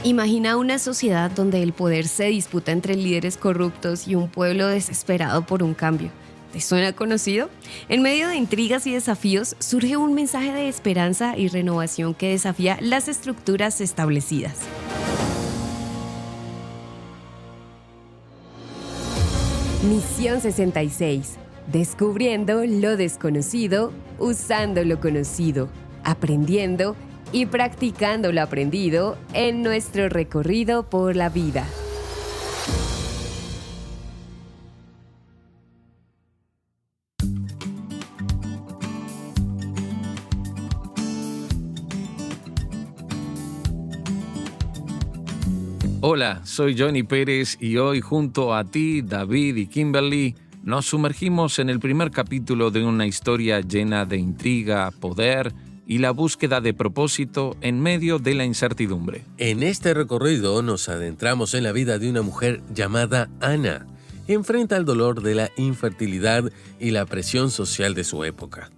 Imagina una sociedad donde el poder se disputa entre líderes corruptos y un pueblo desesperado por un cambio. ¿Te suena conocido? En medio de intrigas y desafíos surge un mensaje de esperanza y renovación que desafía las estructuras establecidas. Misión 66. Descubriendo lo desconocido, usando lo conocido, aprendiendo y practicando lo aprendido en nuestro recorrido por la vida. Hola, soy Johnny Pérez y hoy junto a ti, David y Kimberly, nos sumergimos en el primer capítulo de una historia llena de intriga, poder y la búsqueda de propósito en medio de la incertidumbre. En este recorrido nos adentramos en la vida de una mujer llamada Ana. Enfrenta el dolor de la infertilidad y la presión social de su época.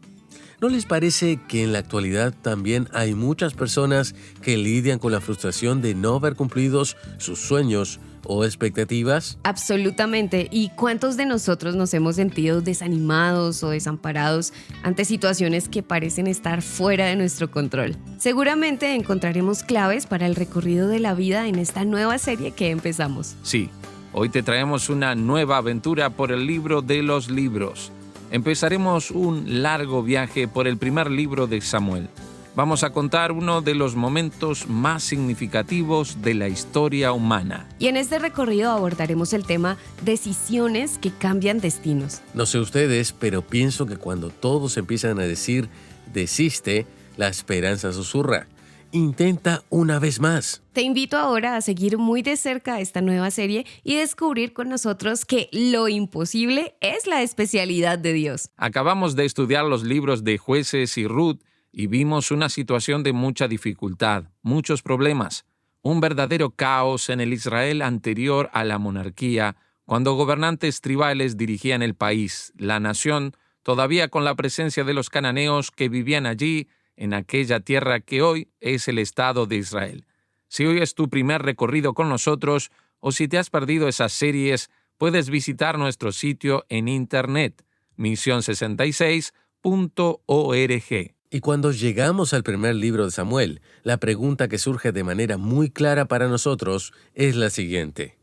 ¿No les parece que en la actualidad también hay muchas personas que lidian con la frustración de no ver cumplidos sus sueños o expectativas? Absolutamente. ¿Y cuántos de nosotros nos hemos sentido desanimados o desamparados ante situaciones que parecen estar fuera de nuestro control? Seguramente encontraremos claves para el recorrido de la vida en esta nueva serie que empezamos. Sí, hoy te traemos una nueva aventura por el libro de los libros. Empezaremos un largo viaje por el primer libro de Samuel. Vamos a contar uno de los momentos más significativos de la historia humana. Y en este recorrido abordaremos el tema decisiones que cambian destinos. No sé ustedes, pero pienso que cuando todos empiezan a decir desiste, la esperanza susurra. Intenta una vez más. Te invito ahora a seguir muy de cerca esta nueva serie y descubrir con nosotros que lo imposible es la especialidad de Dios. Acabamos de estudiar los libros de Jueces y Ruth y vimos una situación de mucha dificultad, muchos problemas, un verdadero caos en el Israel anterior a la monarquía, cuando gobernantes tribales dirigían el país, la nación, todavía con la presencia de los cananeos que vivían allí, en aquella tierra que hoy es el Estado de Israel. Si hoy es tu primer recorrido con nosotros, o si te has perdido esas series, puedes visitar nuestro sitio en internet, mision66.org. Y cuando llegamos al primer libro de Samuel, la pregunta que surge de manera muy clara para nosotros es la siguiente.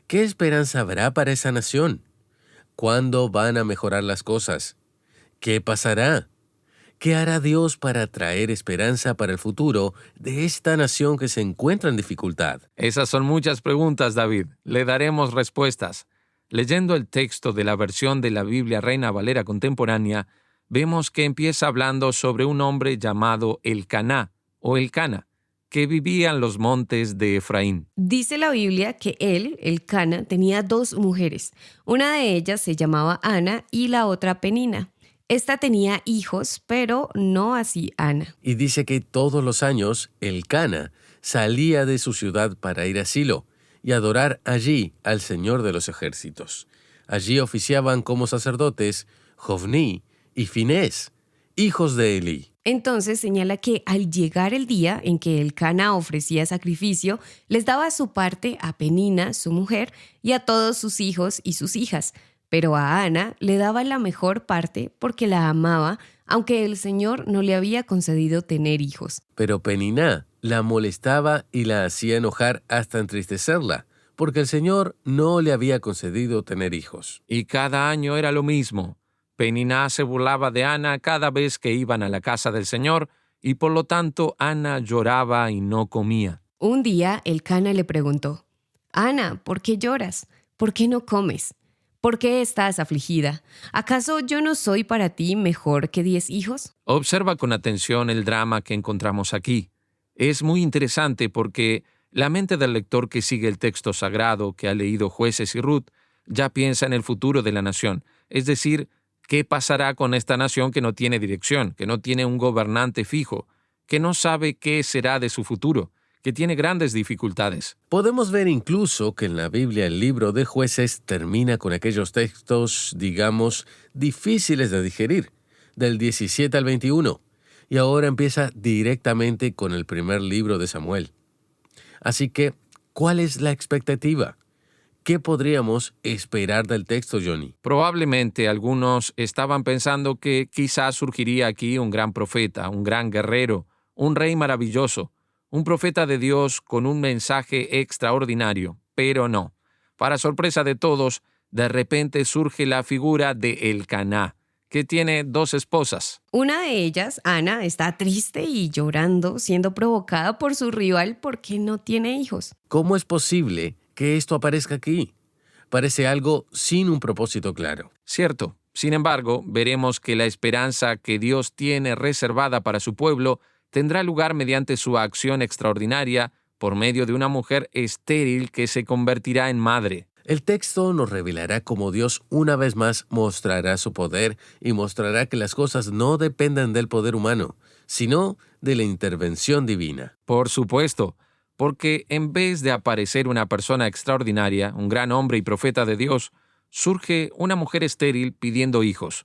¿Qué esperanza habrá para esa nación? ¿Cuándo van a mejorar las cosas? ¿Qué pasará? ¿Qué hará Dios para traer esperanza para el futuro de esta nación que se encuentra en dificultad? Esas son muchas preguntas, David. Le daremos respuestas. Leyendo el texto de la versión de la Biblia Reina Valera contemporánea, vemos que empieza hablando sobre un hombre llamado Elcaná o Elcana, que vivía en los montes de Efraín. Dice la Biblia que él, Elcana, tenía dos mujeres. Una de ellas se llamaba Ana y la otra Penina. Esta tenía hijos, pero no así Ana. Y dice que todos los años Elcana salía de su ciudad para ir a Silo y adorar allí al Señor de los ejércitos. Allí oficiaban como sacerdotes Jofní y Finés, hijos de Elí. Entonces señala que al llegar el día en que Elcana ofrecía sacrificio, les daba su parte a Penina, su mujer, y a todos sus hijos y sus hijas. Pero a Ana le daba la mejor parte porque la amaba, aunque el Señor no le había concedido tener hijos. Pero Peniná la molestaba y la hacía enojar hasta entristecerla, porque el Señor no le había concedido tener hijos. Y cada año era lo mismo. Peniná se burlaba de Ana cada vez que iban a la casa del Señor, y por lo tanto Ana lloraba y no comía. Un día Elcana le preguntó, «Ana, ¿por qué lloras? ¿Por qué no comes? ¿Por qué estás afligida? ¿Acaso yo no soy para ti mejor que 10 hijos?» Observa con atención el drama que encontramos aquí. Es muy interesante porque la mente del lector que sigue el texto sagrado que ha leído Jueces y Ruth ya piensa en el futuro de la nación, es decir, ¿qué pasará con esta nación que no tiene dirección, que no tiene un gobernante fijo, que no sabe qué será de su futuro, que tiene grandes dificultades? Podemos ver incluso que en la Biblia el libro de Jueces termina con aquellos textos, digamos, difíciles de digerir, del 17 al 21, y ahora empieza directamente con el primer libro de Samuel. Así que, ¿cuál es la expectativa? ¿Qué podríamos esperar del texto, Johnny? Probablemente algunos estaban pensando que quizás surgiría aquí un gran profeta, un gran guerrero, un rey maravilloso, un profeta de Dios con un mensaje extraordinario, pero no. Para sorpresa de todos, de repente surge la figura de Elcaná, que tiene 2 esposas. Una de ellas, Ana, está triste y llorando, siendo provocada por su rival porque no tiene hijos. ¿Cómo es posible que esto aparezca aquí? Parece algo sin un propósito claro. Cierto. Sin embargo, veremos que la esperanza que Dios tiene reservada para su pueblo tendrá lugar mediante su acción extraordinaria por medio de una mujer estéril que se convertirá en madre. El texto nos revelará cómo Dios una vez más mostrará su poder y mostrará que las cosas no dependen del poder humano, sino de la intervención divina. Por supuesto, porque en vez de aparecer una persona extraordinaria, un gran hombre y profeta de Dios, surge una mujer estéril pidiendo hijos.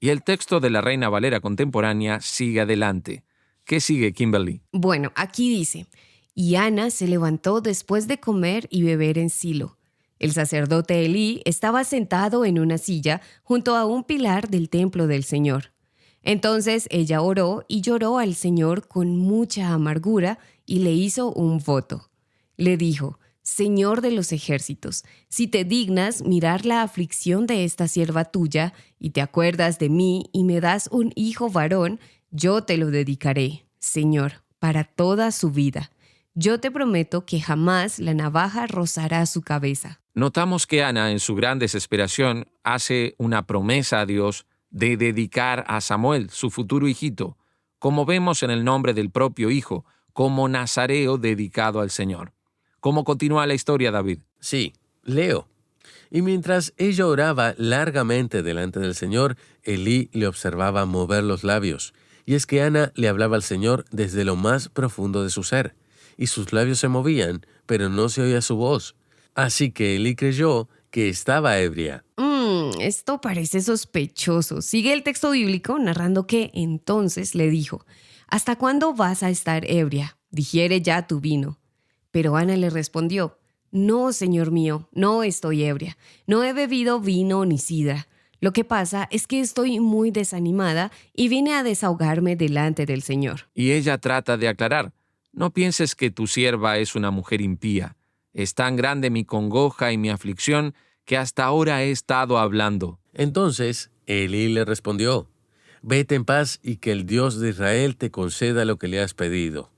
Y el texto de la Reina Valera contemporánea sigue adelante. ¿Qué sigue, Kimberly? Bueno, aquí dice, y Ana se levantó después de comer y beber en Silo. El sacerdote Elí estaba sentado en una silla junto a un pilar del templo del Señor. Entonces ella oró y lloró al Señor con mucha amargura y le hizo un voto. Le dijo, Señor de los ejércitos, si te dignas mirar la aflicción de esta sierva tuya y te acuerdas de mí y me das un hijo varón, yo te lo dedicaré, Señor, para toda su vida. Yo te prometo que jamás la navaja rozará su cabeza. Notamos que Ana, en su gran desesperación, hace una promesa a Dios de dedicar a Samuel, su futuro hijito, como vemos en el nombre del propio hijo, como nazareo dedicado al Señor. ¿Cómo continúa la historia, David? Sí, leo. Y mientras ella oraba largamente delante del Señor, Elí le observaba mover los labios. Y es que Ana le hablaba al Señor desde lo más profundo de su ser. Y sus labios se movían, pero no se oía su voz. Así que Elí creyó que estaba ebria. Esto parece sospechoso. Sigue el texto bíblico narrando que entonces le dijo, ¿hasta cuándo vas a estar ebria? Digiere ya tu vino. Pero Ana le respondió, no, señor mío, no estoy ebria. No he bebido vino ni sidra. Lo que pasa es que estoy muy desanimada y vine a desahogarme delante del Señor. Y ella trata de aclarar, no pienses que tu sierva es una mujer impía. Es tan grande mi congoja y mi aflicción que hasta ahora he estado hablando. Entonces Elí le respondió, vete en paz y que el Dios de Israel te conceda lo que le has pedido.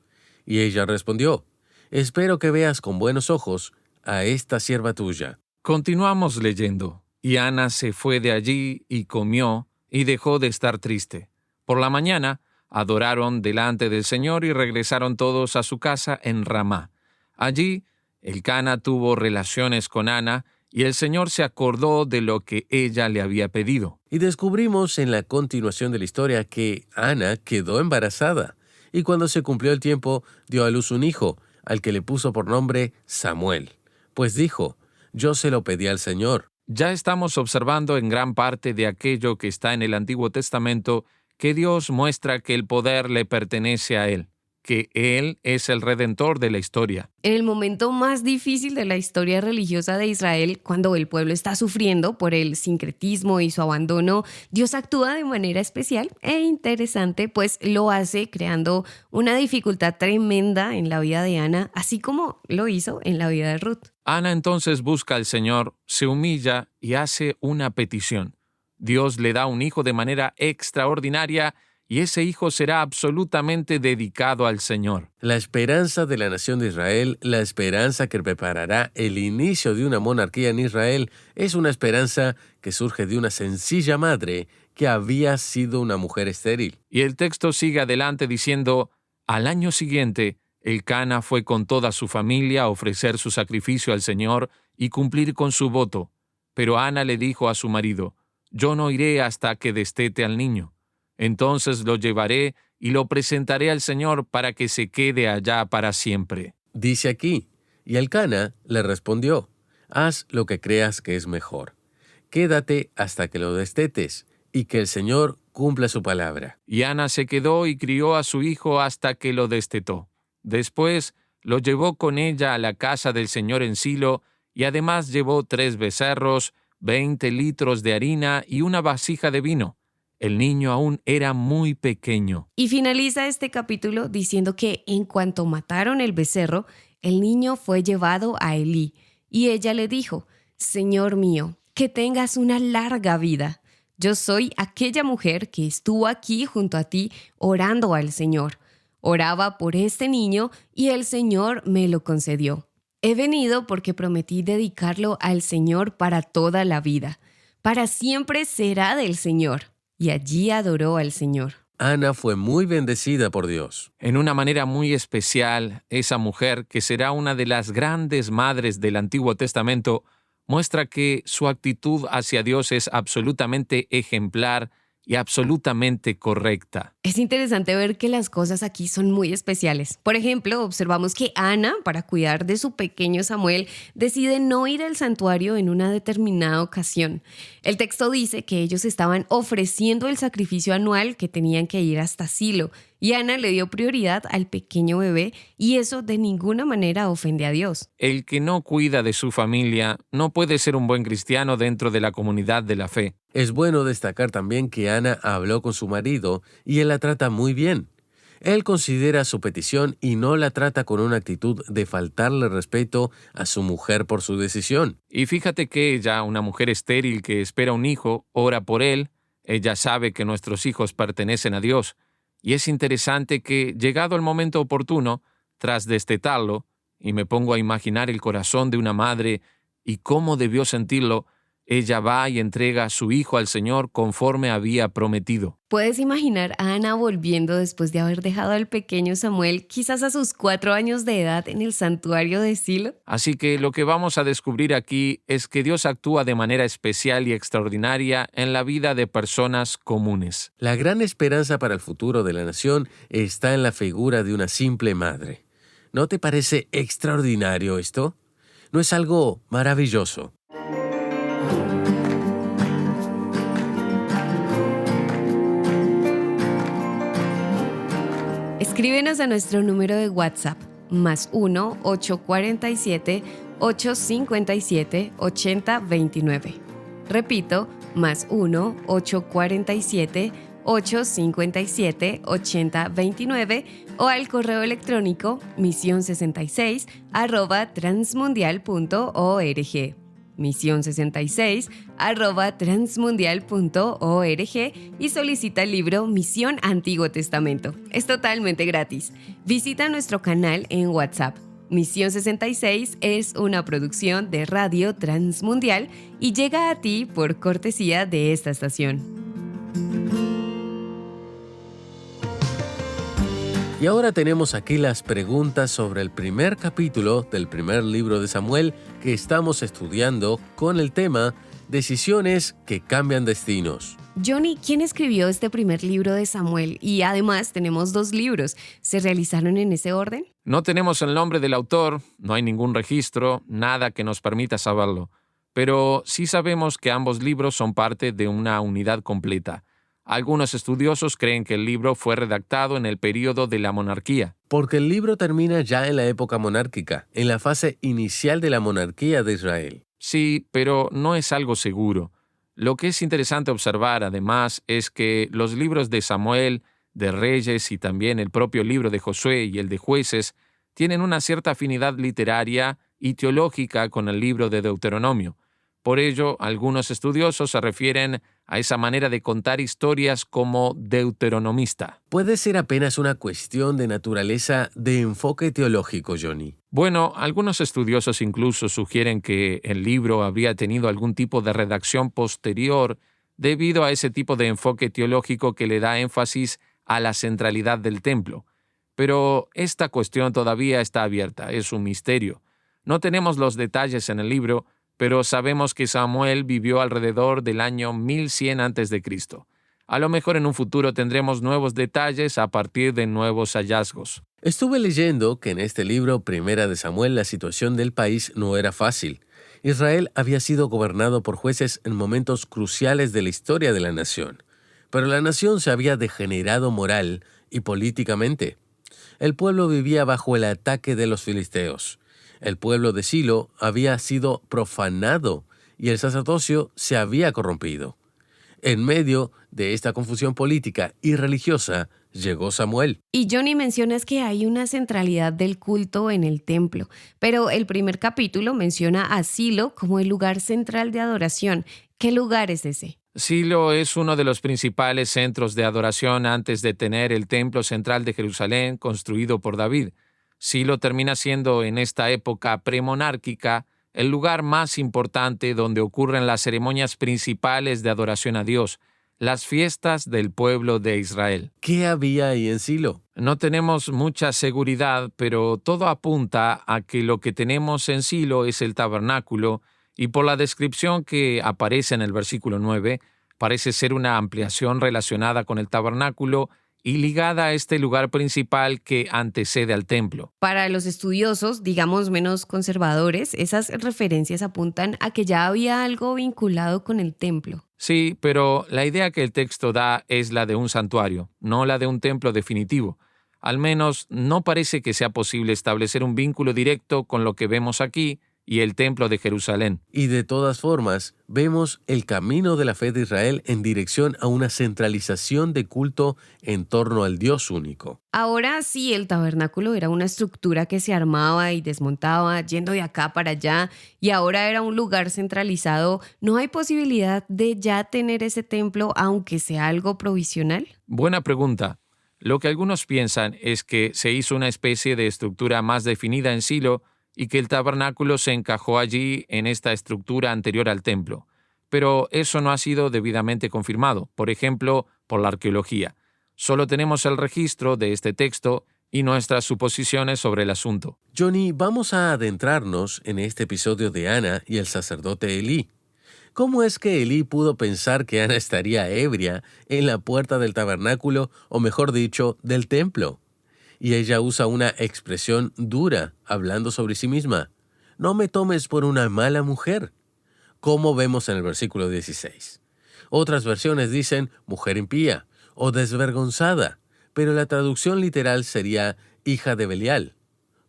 Y ella respondió, espero que veas con buenos ojos a esta sierva tuya. Continuamos leyendo. Y Ana se fue de allí y comió y dejó de estar triste. Por la mañana adoraron delante del Señor y regresaron todos a su casa en Ramá. Allí Elcana tuvo relaciones con Ana y el Señor se acordó de lo que ella le había pedido. Y descubrimos en la continuación de la historia que Ana quedó embarazada y cuando se cumplió el tiempo dio a luz un hijo, al que le puso por nombre Samuel. Pues dijo, yo se lo pedí al Señor. Ya estamos observando en gran parte de aquello que está en el Antiguo Testamento que Dios muestra que el poder le pertenece a Él, que Él es el Redentor de la historia. En el momento más difícil de la historia religiosa de Israel, cuando el pueblo está sufriendo por el sincretismo y su abandono, Dios actúa de manera especial e interesante, pues lo hace creando una dificultad tremenda en la vida de Ana, así como lo hizo en la vida de Ruth. Ana entonces busca al Señor, se humilla y hace una petición. Dios le da un hijo de manera extraordinaria y ese hijo será absolutamente dedicado al Señor. La esperanza de la nación de Israel, la esperanza que preparará el inicio de una monarquía en Israel, es una esperanza que surge de una sencilla madre que había sido una mujer estéril. Y el texto sigue adelante diciendo, al año siguiente, Elcana fue con toda su familia a ofrecer su sacrificio al Señor y cumplir con su voto. Pero Ana le dijo a su marido, yo no iré hasta que destete al niño. Entonces lo llevaré y lo presentaré al Señor para que se quede allá para siempre. Dice aquí, y Elcana le respondió, haz lo que creas que es mejor. Quédate hasta que lo destetes y que el Señor cumpla su palabra. Y Ana se quedó y crió a su hijo hasta que lo destetó. Después lo llevó con ella a la casa del Señor en Silo, y además llevó 3 becerros, 20 litros de harina y una vasija de vino. El niño aún era muy pequeño. Y finaliza este capítulo diciendo que en cuanto mataron el becerro, el niño fue llevado a Elí, y ella le dijo: Señor mío, que tengas una larga vida. Yo soy aquella mujer que estuvo aquí junto a ti orando al Señor. Oraba por este niño y el Señor me lo concedió. He venido porque prometí dedicarlo al Señor para toda la vida. Para siempre será del Señor. Y allí adoró al Señor. Ana fue muy bendecida por Dios. En una manera muy especial, esa mujer, que será una de las grandes madres del Antiguo Testamento, muestra que su actitud hacia Dios es absolutamente ejemplar y absolutamente correcta. Es interesante ver que las cosas aquí son muy especiales. Por ejemplo, observamos que Ana, para cuidar de su pequeño Samuel, decide no ir al santuario en una determinada ocasión. El texto dice que ellos estaban ofreciendo el sacrificio anual, que tenían que ir hasta Silo, y Ana le dio prioridad al pequeño bebé, y eso de ninguna manera ofende a Dios. El que no cuida de su familia no puede ser un buen cristiano dentro de la comunidad de la fe. Es bueno destacar también que Ana habló con su marido y él la trata muy bien. Él considera su petición y no la trata con una actitud de faltarle respeto a su mujer por su decisión. Y fíjate que ella, una mujer estéril que espera un hijo, ora por él. Ella sabe que nuestros hijos pertenecen a Dios. Y es interesante que, llegado el momento oportuno, tras destetarlo, y me pongo a imaginar el corazón de una madre y cómo debió sentirlo, ella va y entrega a su hijo al Señor conforme había prometido. ¿Puedes imaginar a Ana volviendo después de haber dejado al pequeño Samuel, quizás a sus 4 años de edad, en el santuario de Silo? Así que lo que vamos a descubrir aquí es que Dios actúa de manera especial y extraordinaria en la vida de personas comunes. La gran esperanza para el futuro de la nación está en la figura de una simple madre. ¿No te parece extraordinario esto? ¿No es algo maravilloso? Escríbenos a nuestro número de WhatsApp, +1 847 857 8029. Repito, +1 847 857 8029 o al correo electrónico mision66@transmundial.org. mision66@transmundial.org y solicita el libro Misión Antiguo Testamento. Es totalmente gratis. Visita nuestro canal en WhatsApp. Misión 66 es una producción de Radio Transmundial y llega a ti por cortesía de esta estación. Y ahora tenemos aquí las preguntas sobre el primer capítulo del primer libro de Samuel que estamos estudiando con el tema Decisiones que cambian destinos. Johnny, ¿quién escribió este primer libro de Samuel? Y además tenemos 2 libros. ¿Se realizaron en ese orden? No tenemos el nombre del autor, no hay ningún registro, nada que nos permita saberlo. Pero sí sabemos que ambos libros son parte de una unidad completa. Algunos estudiosos creen que el libro fue redactado en el período de la monarquía. Porque el libro termina ya en la época monárquica, en la fase inicial de la monarquía de Israel. Sí, pero no es algo seguro. Lo que es interesante observar, además, es que los libros de Samuel, de Reyes y también el propio libro de Josué y el de Jueces tienen una cierta afinidad literaria y teológica con el libro de Deuteronomio. Por ello, algunos estudiosos se refieren a esa manera de contar historias como deuteronomista. Puede ser apenas una cuestión de naturaleza de enfoque teológico, Johnny. Bueno, algunos estudiosos incluso sugieren que el libro habría tenido algún tipo de redacción posterior debido a ese tipo de enfoque teológico que le da énfasis a la centralidad del templo. Pero esta cuestión todavía está abierta, es un misterio. No tenemos los detalles en el libro, pero sabemos que Samuel vivió alrededor del año 1100 a.C. A lo mejor en un futuro tendremos nuevos detalles a partir de nuevos hallazgos. Estuve leyendo que en este libro, Primera de Samuel, la situación del país no era fácil. Israel había sido gobernado por jueces en momentos cruciales de la historia de la nación, pero la nación se había degenerado moral y políticamente. El pueblo vivía bajo el ataque de los filisteos. El pueblo de Silo había sido profanado y el sacerdocio se había corrompido. En medio de esta confusión política y religiosa, llegó Samuel. Y Johnny mencionas que hay una centralidad del culto en el templo, pero el primer capítulo menciona a Silo como el lugar central de adoración. ¿Qué lugar es ese? Silo es uno de los principales centros de adoración antes de tener el templo central de Jerusalén construido por David. Silo termina siendo en esta época premonárquica el lugar más importante donde ocurren las ceremonias principales de adoración a Dios, las fiestas del pueblo de Israel. ¿Qué había ahí en Silo? No tenemos mucha seguridad, pero todo apunta a que lo que tenemos en Silo es el tabernáculo, y por la descripción que aparece en el versículo 9, parece ser una ampliación relacionada con el tabernáculo y ligada a este lugar principal que antecede al templo. Para los estudiosos, digamos menos conservadores, esas referencias apuntan a que ya había algo vinculado con el templo. Sí, pero la idea que el texto da es la de un santuario, no la de un templo definitivo. Al menos no parece que sea posible establecer un vínculo directo con lo que vemos aquí y el templo de Jerusalén. Y de todas formas, vemos el camino de la fe de Israel en dirección a una centralización de culto en torno al Dios único. Ahora sí, el tabernáculo era una estructura que se armaba y desmontaba, yendo de acá para allá, y ahora era un lugar centralizado. ¿No hay posibilidad de ya tener ese templo, aunque sea algo provisional? Buena pregunta. Lo que algunos piensan es que se hizo una especie de estructura más definida en Silo y que el tabernáculo se encajó allí en esta estructura anterior al templo. Pero eso no ha sido debidamente confirmado, por ejemplo, por la arqueología. Solo tenemos el registro de este texto y nuestras suposiciones sobre el asunto. Johnny, vamos a adentrarnos en este episodio de Ana y el sacerdote Elí. ¿Cómo es que Elí pudo pensar que Ana estaría ebria en la puerta del tabernáculo, o mejor dicho, del templo? Y ella usa una expresión dura, hablando sobre sí misma. No me tomes por una mala mujer, como vemos en el versículo 16. Otras versiones dicen mujer impía o desvergonzada, pero la traducción literal sería hija de Belial.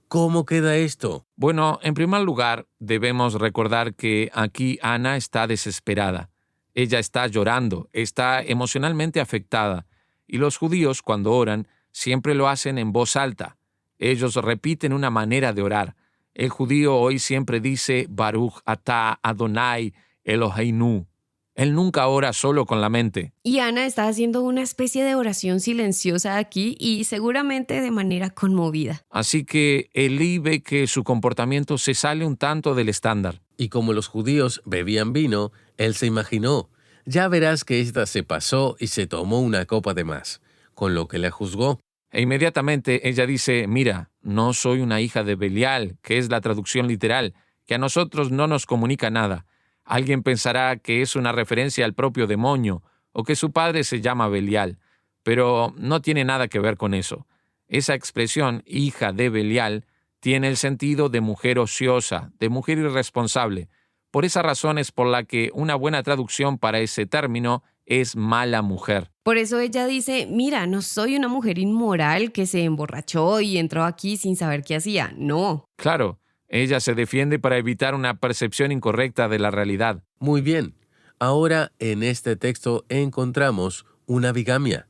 ¿Cómo queda esto? Bueno, en primer lugar, debemos recordar que aquí Ana está desesperada. Ella está llorando, está emocionalmente afectada, y los judíos, cuando oran, siempre lo hacen en voz alta. Ellos repiten una manera de orar. El judío hoy siempre dice Baruch atah Adonai Eloheinu. Él nunca ora solo con la mente. Y Ana está haciendo una especie de oración silenciosa aquí y seguramente de manera conmovida. Así que Elí ve que su comportamiento se sale un tanto del estándar. Y como los judíos bebían vino, él se imaginó, ya verás que ésta se pasó y se tomó una copa de más, con lo que la juzgó. E inmediatamente ella dice, mira, no soy una hija de Belial, que es la traducción literal, que a nosotros no nos comunica nada. Alguien pensará que es una referencia al propio demonio o que su padre se llama Belial, pero no tiene nada que ver con eso. Esa expresión, hija de Belial, tiene el sentido de mujer ociosa, de mujer irresponsable. Por esa razón es por la que una buena traducción para ese término es mala mujer. Por eso ella dice, mira, no soy una mujer inmoral que se emborrachó y entró aquí sin saber qué hacía. No. Claro, ella se defiende para evitar una percepción incorrecta de la realidad. Muy bien. Ahora en este texto encontramos una bigamia.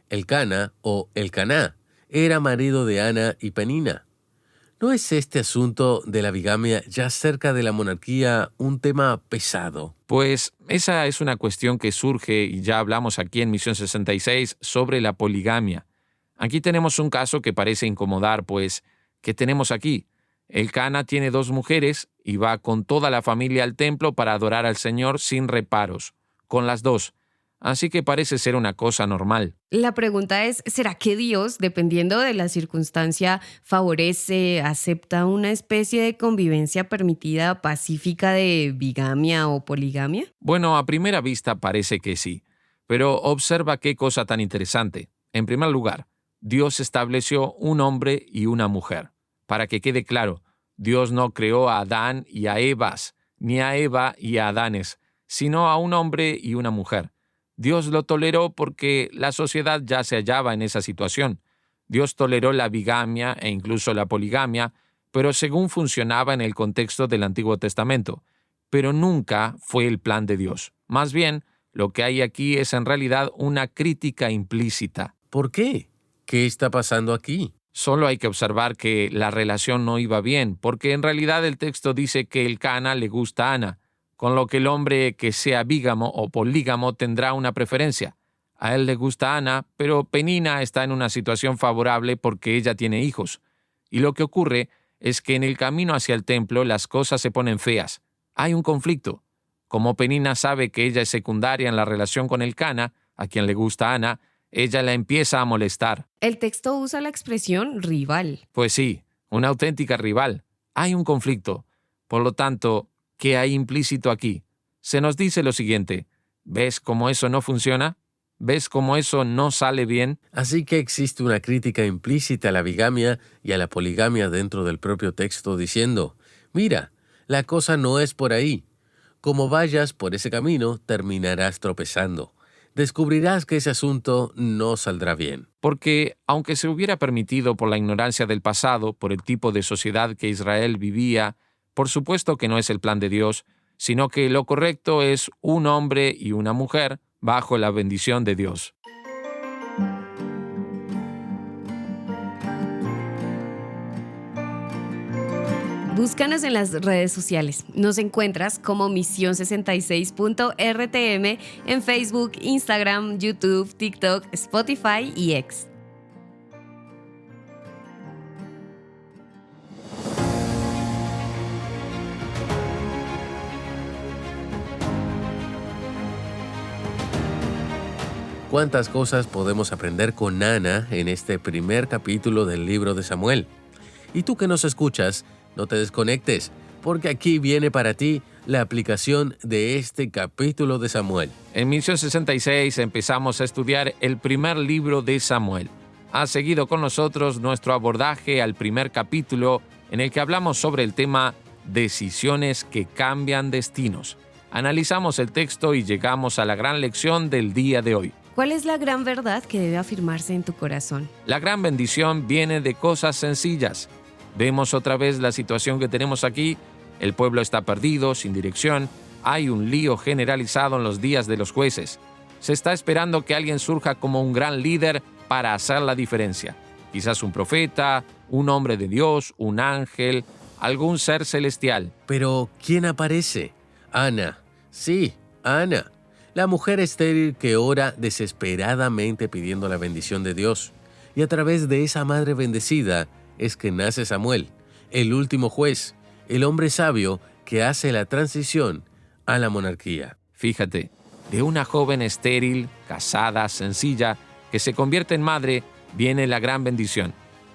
Elcana o Elcaná era marido de Ana y Penina. ¿No es este asunto de la bigamia ya cerca de la monarquía un tema pesado? Pues esa es una cuestión que surge, y ya hablamos aquí en Misión 66, sobre la poligamia. Aquí tenemos un caso que parece incomodar, pues, ¿qué tenemos aquí? Elcana tiene 2 mujeres y va con toda la familia al templo para adorar al Señor sin reparos, con las 2. Así que parece ser una cosa normal. La pregunta es, ¿será que Dios, dependiendo de la circunstancia, favorece, acepta una especie de convivencia permitida pacífica de bigamia o poligamia? Bueno, a primera vista parece que sí, pero observa qué cosa tan interesante. En primer lugar, Dios estableció un hombre y una mujer. Para que quede claro, Dios no creó a Adán y a Evas, ni a Eva y a Adanes, sino a un hombre y una mujer. Dios lo toleró porque la sociedad ya se hallaba en esa situación. Dios toleró la bigamia e incluso la poligamia, pero según funcionaba en el contexto del Antiguo Testamento. Pero nunca fue el plan de Dios. Más bien, lo que hay aquí es en realidad una crítica implícita. ¿Por qué? ¿Qué está pasando aquí? Solo hay que observar que la relación no iba bien, porque en realidad el texto dice que el Cana le gusta a Ana, con lo que el hombre que sea bígamo o polígamo tendrá una preferencia. A él le gusta Ana, pero Penina está en una situación favorable porque ella tiene hijos. Y lo que ocurre es que en el camino hacia el templo las cosas se ponen feas. Hay un conflicto. Como Penina sabe que ella es secundaria en la relación con el Cana, a quien le gusta Ana, ella la empieza a molestar. El texto usa la expresión rival. Pues sí, una auténtica rival. Hay un conflicto. Por lo tanto, ¿qué hay implícito aquí? Se nos dice lo siguiente: ¿ves cómo eso no funciona? ¿Ves cómo eso no sale bien? Así que existe una crítica implícita a la bigamia y a la poligamia dentro del propio texto diciendo, mira, la cosa no es por ahí. Como vayas por ese camino, terminarás tropezando. Descubrirás que ese asunto no saldrá bien. Porque, aunque se hubiera permitido por la ignorancia del pasado, por el tipo de sociedad que Israel vivía, por supuesto que no es el plan de Dios, sino que lo correcto es un hombre y una mujer bajo la bendición de Dios. Búscanos en las redes sociales. Nos encuentras como Misión66.rtm en Facebook, Instagram, YouTube, TikTok, Spotify y X. ¿Cuántas cosas podemos aprender con Ana en este primer capítulo del libro de Samuel? Y tú que nos escuchas, no te desconectes, porque aquí viene para ti la aplicación de este capítulo de Samuel. En Misión 66 empezamos a estudiar el primer libro de Samuel. Has seguido con nosotros nuestro abordaje al primer capítulo en el que hablamos sobre el tema decisiones que cambian destinos. Analizamos el texto y llegamos a la gran lección del día de hoy. ¿Cuál es la gran verdad que debe afirmarse en tu corazón? La gran bendición viene de cosas sencillas. Vemos otra vez la situación que tenemos aquí. El pueblo está perdido, sin dirección. Hay un lío generalizado en los días de los jueces. Se está esperando que alguien surja como un gran líder para hacer la diferencia. Quizás un profeta, un hombre de Dios, un ángel, algún ser celestial. Pero, ¿quién aparece? Ana. Sí, Ana. La mujer estéril que ora desesperadamente pidiendo la bendición de Dios. Y a través de esa madre bendecida es que nace Samuel, el último juez, el hombre sabio que hace la transición a la monarquía. Fíjate, de una joven estéril, casada, sencilla, que se convierte en madre, viene la gran bendición.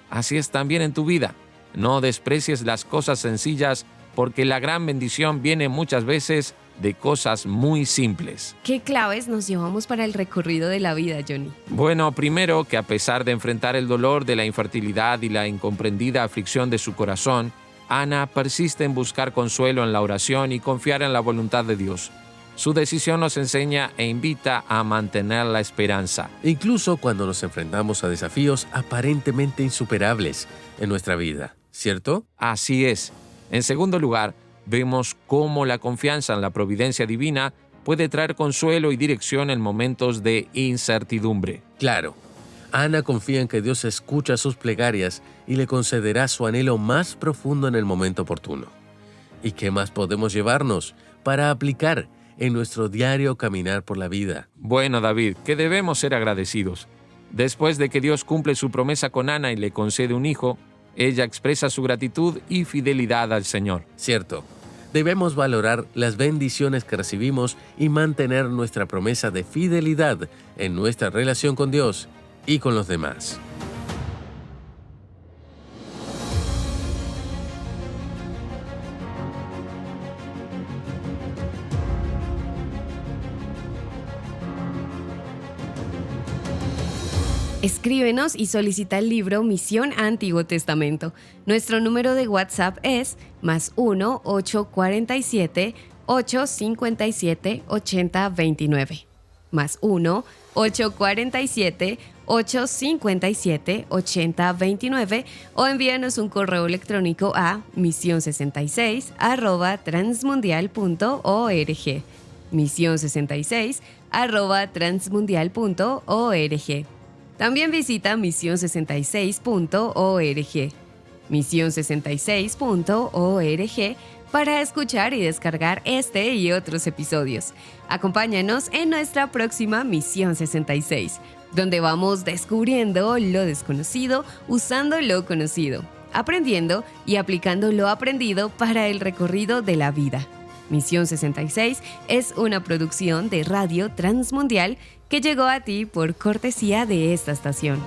Así es también en tu vida. No desprecies las cosas sencillas, porque la gran bendición viene muchas veces de cosas muy simples. ¿Qué claves nos llevamos para el recorrido de la vida, Johnny? Bueno, primero que a pesar de enfrentar el dolor de la infertilidad y la incomprendida aflicción de su corazón, Ana persiste en buscar consuelo en la oración y confiar en la voluntad de Dios. Su decisión nos enseña e invita a mantener la esperanza. Incluso cuando nos enfrentamos a desafíos aparentemente insuperables en nuestra vida, ¿cierto? Así es. En segundo lugar, vemos cómo la confianza en la providencia divina puede traer consuelo y dirección en momentos de incertidumbre. Claro, Ana confía en que Dios escucha sus plegarias y le concederá su anhelo más profundo en el momento oportuno. ¿Y qué más podemos llevarnos para aplicar en nuestro diario caminar por la vida? Bueno, David, que debemos ser agradecidos. Después de que Dios cumple su promesa con Ana y le concede un hijo, ella expresa su gratitud y fidelidad al Señor. Cierto. Debemos valorar las bendiciones que recibimos y mantener nuestra promesa de fidelidad en nuestra relación con Dios y con los demás. Escríbenos y solicita el libro Misión Antiguo Testamento. Nuestro número de WhatsApp es +1 847 857 8029. +1 847 857-8029 o envíanos un correo electrónico a misión66@transmundial.org. misión66@transmundial.org. También visita misión66.org. misión66.org para escuchar y descargar este y otros episodios. Acompáñanos en nuestra próxima Misión 66, donde vamos descubriendo lo desconocido usando lo conocido, aprendiendo y aplicando lo aprendido para el recorrido de la vida. Misión 66 es una producción de Radio Transmundial que llegó a ti por cortesía de esta estación.